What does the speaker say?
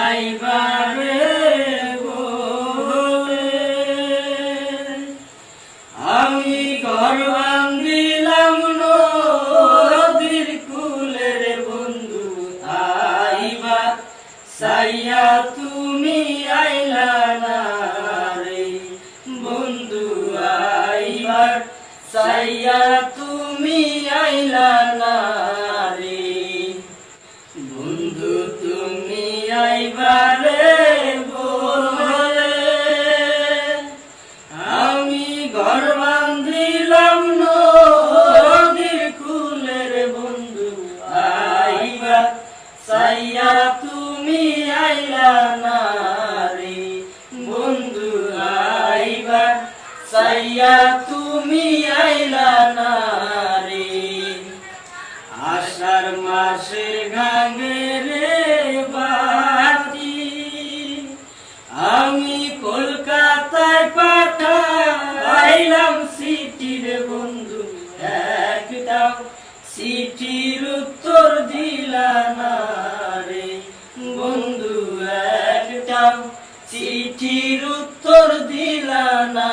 আইবারে বলে আমি ঘর বান্ধিলাম নদীর কূলে রে বন্ধু আইবা সাইয়া তুমি আইলা না রে বন্ধু আইবার সাইয়া তুমি আইলা না রে বন্ধু তুমি আইবারে বলে আমি ঘর বান্ধিলাম নদীর কূলে রে বন্ধু আইবা সাইয়া তুমি আইলা না রে বন্ধু আইবা সাইয়া তুমি আইলা না রে আষাঢ় মাসে গাঙ্গে রে বাতি আমি কলকাতায় পাঠাইলাম চিঠি রে বন্ধু একটাও চিঠির উত্তর দিলা না রে বন্ধু একটাও চিঠির উত্তর দিলা না